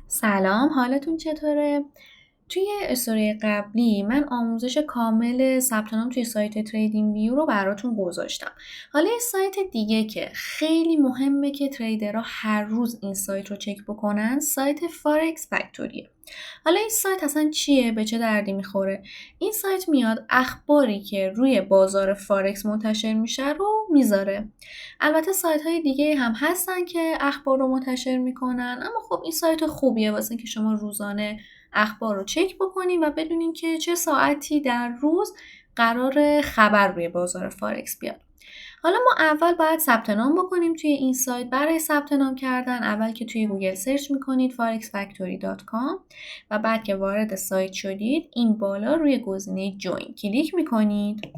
سلام، حالتون چطوره؟ توی استوری قبلی من آموزش کامل ثبت نام توی سایت تریدینگ ویو رو براتون گذاشتم. حالا یه سایت دیگه که خیلی مهمه که تریدرها هر روز این سایت رو چک بکنن، سایت فارکس فکتوریه. حالا این سایت اصلا چیه؟ به چه دردی میخوره؟ این سایت میاد اخباری که روی بازار فارکس منتشر میشه رو میذاره. البته سایت های دیگه هم هستن که اخبار رو منتشر میکنن، اما خب این سایت خوبیه واسه اینکه شما روزانه اخبار رو چک بکنین و بدونین که چه ساعتی در روز قرار خبر روی بازار فارکس بیاد. حالا ما اول باید ثبت نام بکنیم توی این سایت. برای ثبت نام کردن اول که توی گوگل سرچ میکنید forexfactory.com و بعد که وارد سایت شدید این بالا روی گزینه جوین کلیک میکنید.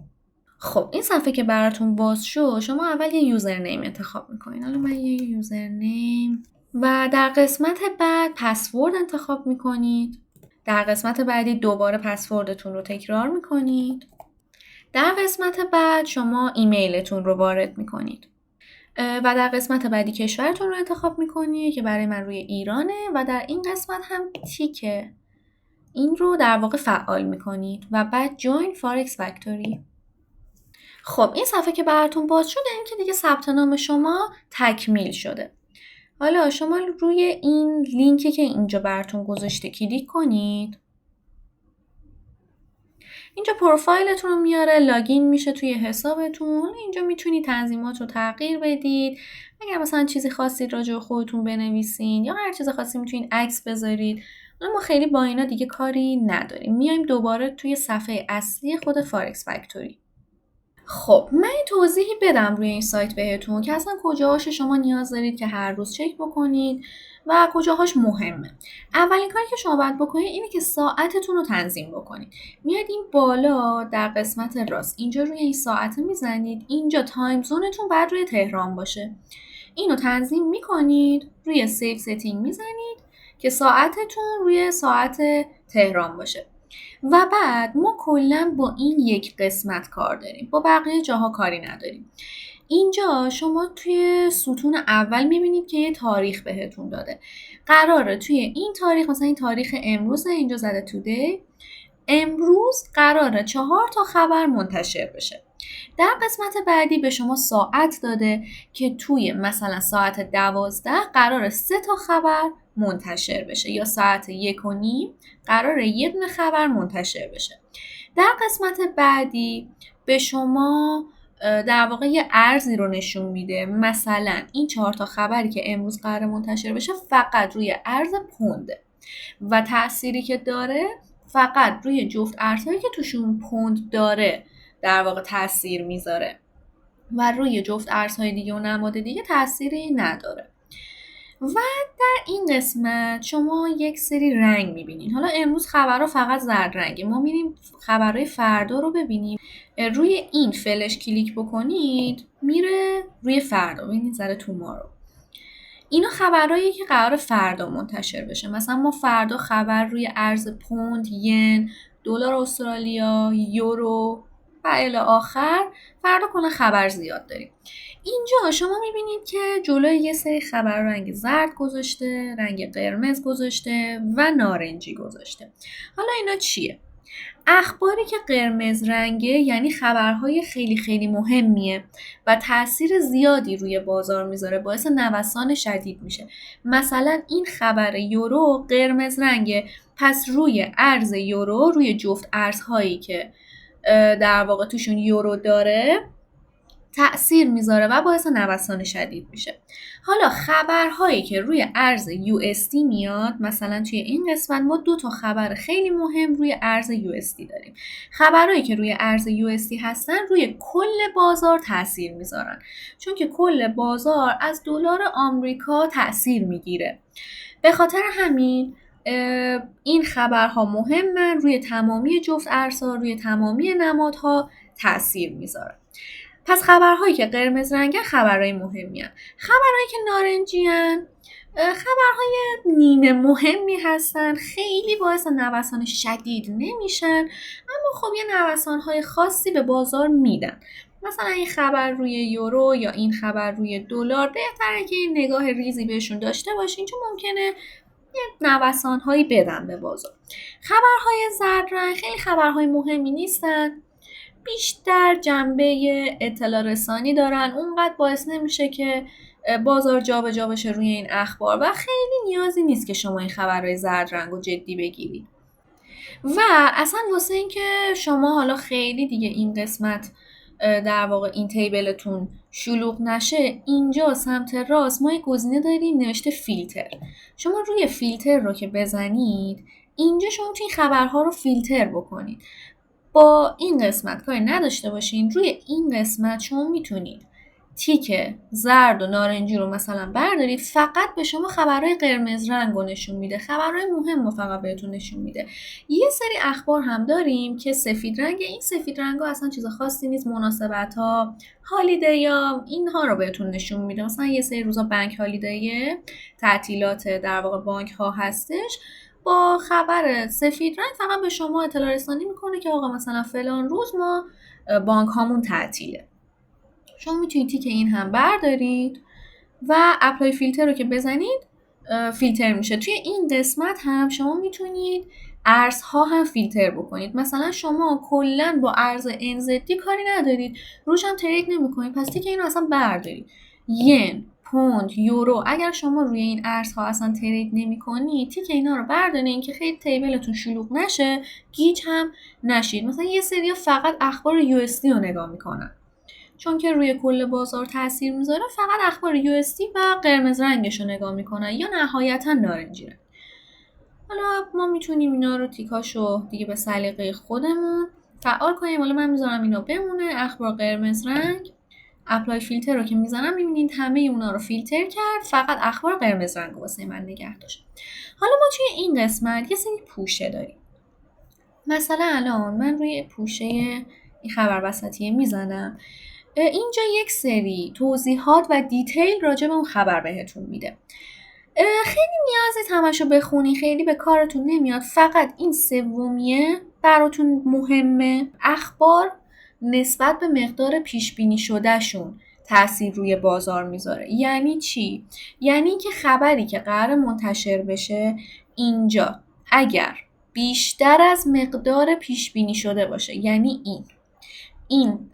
خب این صفحه که براتون باز شد، شما اول یه یوزرنیم انتخاب میکنید. حالا من یه یوزرنیم و در قسمت بعد پسورد انتخاب میکنید. در قسمت بعدی دوباره پسوردتون رو تکرار میکنید. در قسمت بعد شما ایمیلتون رو وارد میکنید و در قسمت بعدی کشورتون رو انتخاب میکنید که برای من روی ایرانه و در این قسمت هم تیکه این رو در واقع فعال میکنید و بعد جوین فارکس فکتوری. خب این صفحه که براتون باز شده این که دیگه ثبت نام شما تکمیل شده. حالا شما روی این لینکی که اینجا براتون گذاشته کلیک کنید. اینجا پروفایلتون رو میاره، لاگین میشه توی حسابتون. اینجا میتونید تنظیمات رو تغییر بدید. اگر مثلا چیزی خواستید راجع به خودتون بنویسین یا هر چیز خاصی میتونید عکس بذارید. ما خیلی با اینا دیگه کاری نداریم. میایم دوباره توی صفحه اصلی خود فارکس فکتوری. خب من این توضیحی بدم روی این سایت بهتون که اصلا کجاهاش شما نیاز دارید که هر روز چک بکنید و کجاهاش مهمه. اولین کاری که شما باید بکنید اینه که ساعتتون رو تنظیم بکنید. میاد این بالا در قسمت راست اینجا روی این ساعت میزنید. اینجا تایم زونتون باید روی تهران باشه. اینو تنظیم میکنید، روی سیو ستینگ میزنید که ساعتتون روی ساعت تهران باشه. و بعد ما کلا با این یک قسمت کار داریم، با بقیه جاها کاری نداریم. اینجا شما توی ستون اول میبینید که یه تاریخ بهتون داده. قراره توی این تاریخ، مثلا این تاریخ امروز اینجا زده today، امروز قراره 4 تا خبر منتشر بشه. در قسمت بعدی به شما ساعت داده که توی مثلا ساعت 12 قراره 3 تا خبر منتشر بشه یا ساعت 1:30 قراره یه دونه خبر منتشر بشه. در قسمت بعدی به شما در واقع یه ارزی رو نشون میده. مثلا این 4 تا خبری که امروز قراره منتشر بشه فقط روی ارز پونده و تأثیری که داره فقط روی جفت ارزهایی که توشون پوند داره در واقع تأثیر میذاره و روی جفت ارزهای دیگه و نماد دیگه تأثیری نداره. و در این قسمت شما یک سری رنگ میبینید. حالا امروز خبرها فقط زرد رنگه. ما میریم خبرهای فردا رو ببینیم. روی این فلش کلیک بکنید میره روی فردا. ببینید زره تومارو. اینا خبرهایی که قرار فردا منتشر بشه. مثلا ما فردا خبر روی ارز پوند، ین، دلار استرالیا، یورو و الی آخر فردا کلا خبر زیاد داریم. اینجا شما میبینید که جلوی یه سری خبر رنگ زرد گذاشته، رنگ قرمز گذاشته و نارنجی گذاشته. حالا اینا چیه؟ اخباری که قرمز رنگه یعنی خبرهای خیلی خیلی مهمیه و تأثیر زیادی روی بازار میذاره، باعث نوسان شدید میشه. مثلا این خبر یورو قرمز رنگه، پس روی ارز یورو، روی جفت ارزهایی که در واقع توشون یورو داره تأثیر میذاره و باعث نوسان شدید میشه. حالا خبرهایی که روی ارز USD میاد، مثلا توی این قسمت ما 2 تا خبر خیلی مهم روی ارز USD داریم. خبرهایی که روی ارز USD هستن روی کل بازار تأثیر میذارن، چون که کل بازار از دلار آمریکا تأثیر میگیره. به خاطر همین این خبرها مهمن، روی تمامی جفت ارزها، روی تمامی نمادها تأثیر میذارن. پس خبرهایی که قرمز رنگن خبرهای مهمی هستن. خبرهایی که نارنجی هستن خبرهای نیمه مهمی هستن، خیلی باعث نوسان شدید نمیشن اما خب یه نوسانهای خاصی به بازار میدن. مثلا این خبر روی یورو یا این خبر روی دلار بهتره که نگاه ریزی بهشون داشته باشین، چون ممکنه نوسان‌هایی بدن به بازار. خبرهای زرد رنگ خیلی خبرهای مهمی نیستن، بیشتر جنبه اطلاع رسانی دارن، اونقدر باعث نمیشه که بازار جابجا بشه روی این اخبار و خیلی نیازی نیست که شما این خبرهای زرد رنگ رو جدی بگیرید. و اصلا واسه این که شما حالا خیلی دیگه این قسمت در واقع این تیبلتون شلوغ نشه، اینجا سمت راست ما یک گزینه داریم نوشته فیلتر. شما روی فیلتر رو که بزنید، اینجا شما میتونید خبرها رو فیلتر بکنید. با این قسمت کاری نداشته باشین، روی این قسمت شما میتونید تیک زرد و نارنجی رو مثلا بردارید، فقط به شما خبرهای قرمز رنگ رو نشون میده، خبرهای مهم رو فقط بهتون نشون میده. یه سری اخبار هم داریم که سفید رنگه، این سفید رنگ ها اصلا چیز خاصی نیست، مناسبت ها، هالیدی ها، اینها رو بهتون نشون میده. مثلا یه سری روزا بانک هالیدی، تعطیلات در واقع بانک ها هستش، با خبر سفید رنگ فقط به شما اطلاع رسانی میکنه که آقا مثلا فلان روز ما بانک هامون تعطیله. شما میتونید تیک این هم بردارید و اپلای فیلتر رو که بزنید فیلتر میشه. توی این قسمت هم شما میتونید ارزها هم فیلتر بکنید. مثلا شما کلا با ارز NZD کاری ندارید، روش هم ترید نمیکنید، پس تیک این رو اصلا بردارید. ین، پوند، یورو، اگر شما روی این ارزها اصلا ترید نمیکنید، تیک اینا رو بردارید که خیلی تیبلتون شلوغ نشه، گیج هم نشید. مثلا یه سری فقط اخبار USD رو نگاه میکنن، چون که روی کل بازار تاثیر میذاره، فقط اخبار USD و قرمز رنگش رو نگاه میکنن یا نهایتا نارنجی رنگ. حالا ما میتونیم اینا رو تیکاشو دیگه به سلیقه خودمون فعال کنیم. حالا من میذارم اینا بمونه اخبار قرمز رنگ، اپلای فیلتر رو که میزنم میبینید همه اونا رو فیلتر کرد، فقط اخبار قرمز رنگ رو واسه من نگه داشت. حالا ما توی این قسمت یه سری پوشه داریم. مثلا الان من روی پوشه این خبر وسطیه میزنم، اینجا یک سری توضیحات و دیتیل راجع به اون خبر بهتون میده. خیلی نیازی همشو بخونی، خیلی به کارتون نمیاد، فقط این سومیه براتون مهمه. اخبار نسبت به مقدار پیش بینی شده شون تأثیر روی بازار میذاره. یعنی چی؟ یعنی که خبری که قرار منتشر بشه اینجا اگر بیشتر از مقدار پیش بینی شده باشه، یعنی این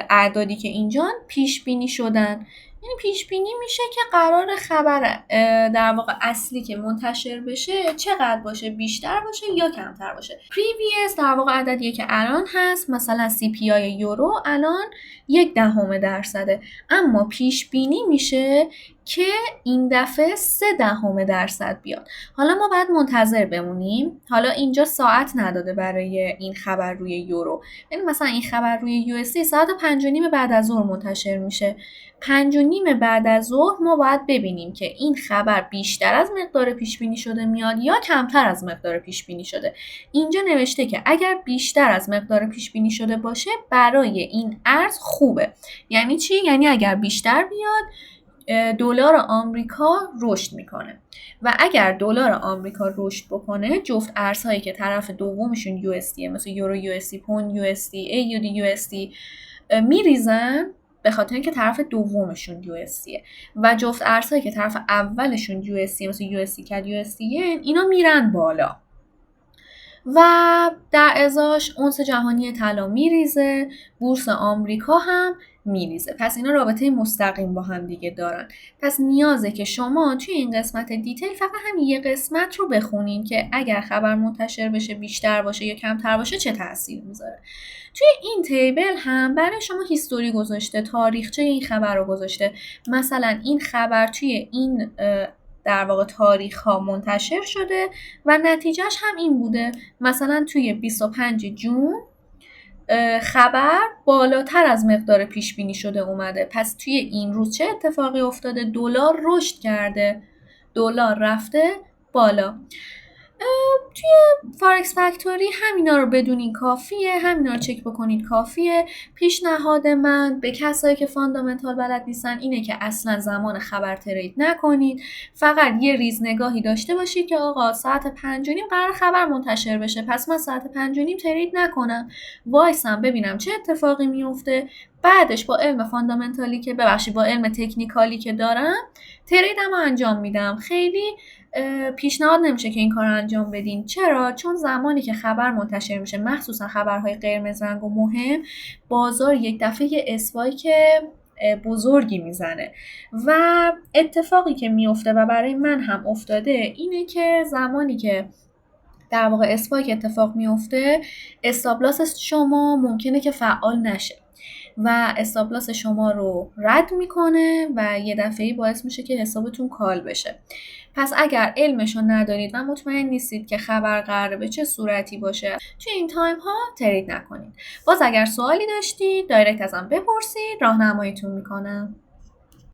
اعدادی که اینجا پیش بینی شدن، یعنی پیش بینی میشه که قرار خبر در واقع اصلی که منتشر بشه چقدر باشه، بیشتر باشه یا کمتر باشه. پریویس در واقع عددیه که الان هست، مثلا CPI یورو الان 0.1%، اما پیش بینی میشه که این دفعه 0.3% بیاد. حالا ما باید منتظر بمونیم. حالا اینجا ساعت نداده برای این خبر روی یورو، یعنی مثلا این خبر روی USD ساعت 5:30 بعد از ظهر منتشر میشه. 5:30 بعد از ظهر ما باید ببینیم که این خبر بیشتر از مقدار پیش بینی شده میاد یا کمتر از مقدار پیش بینی شده. اینجا نوشته که اگر بیشتر از مقدار پیش بینی شده باشه برای این ارز خوبه. یعنی چی؟ یعنی اگر بیشتر بیاد دلار آمریکا رشد میکنه و اگر دلار آمریکا رشد بکنه، جفت ارزهایی که طرف دومشون USD مثل یورو USD، پوند USD، AUD USD میریزن، به خاطر اینکه طرف دومشون USDه، و جفت ارزهایی که طرف اولشون USD مثل USD CAD USD اینا میرن بالا. و در ازاش اونس جهانی طلا میریزه، بورس آمریکا هم میریزه. پس اینا رابطه مستقیم با هم دیگه دارن. پس نیازه که شما توی این قسمت دیتیل فقط هم یه قسمت رو بخونین که اگر خبر منتشر بشه بیشتر باشه یا کمتر باشه چه تأثیر میذاره. توی این تیبل هم برای شما هیستوری گذاشته، تاریخچه این خبر رو گذاشته. مثلا این خبر توی این در واقع تاریخ ها منتشر شده و نتیجهش هم این بوده. مثلا توی 25 جون خبر بالاتر از مقدار پیش بینی شده اومده. پس توی این روز چه اتفاقی افتاده؟ دلار رشد کرده، دلار رفته بالا. توی فارکس فکتوری همینا رو بدونین کافیه، همینا رو چک بکنید کافیه. پیشنهاد من به کسایی که فاندامنتال بلد نیستن اینه که اصلا زمان خبر ترید نکنید، فقط یه ریز نگاهی داشته باشید که آقا ساعت 5:30 قرار خبر منتشر بشه، پس من ساعت 5:30 ترید نکنم، وایسم ببینم چه اتفاقی میفته، بعدش با علم فاندامنتالی که با علم تکنیکالی که دارم تریدم رو انجام میدم. خیلی پیشنهاد نمیشه که این کار رو انجام بدین. چرا؟ چون زمانی که خبر منتشر میشه، مخصوصا خبرهای قرمز رنگ و مهم، بازار یک دفعه اسپایک بزرگی میزنه و اتفاقی که میفته و برای من هم افتاده اینه که زمانی که در واقع اسپایک اتفاق میفته، استاپ لاس شما ممکنه که فعال نشه و استاپ لاس شما رو رد میکنه و یه دفعه‌ای باعث میشه که حسابتون کال بشه. پس اگر علمشو ندارید و مطمئن نیستید که خبر قراره به چه صورتی باشه، توی این تایم ها ترید نکنید. باز اگر سوالی داشتید دایرکت ازم بپرسید، راهنماییتون میکنم.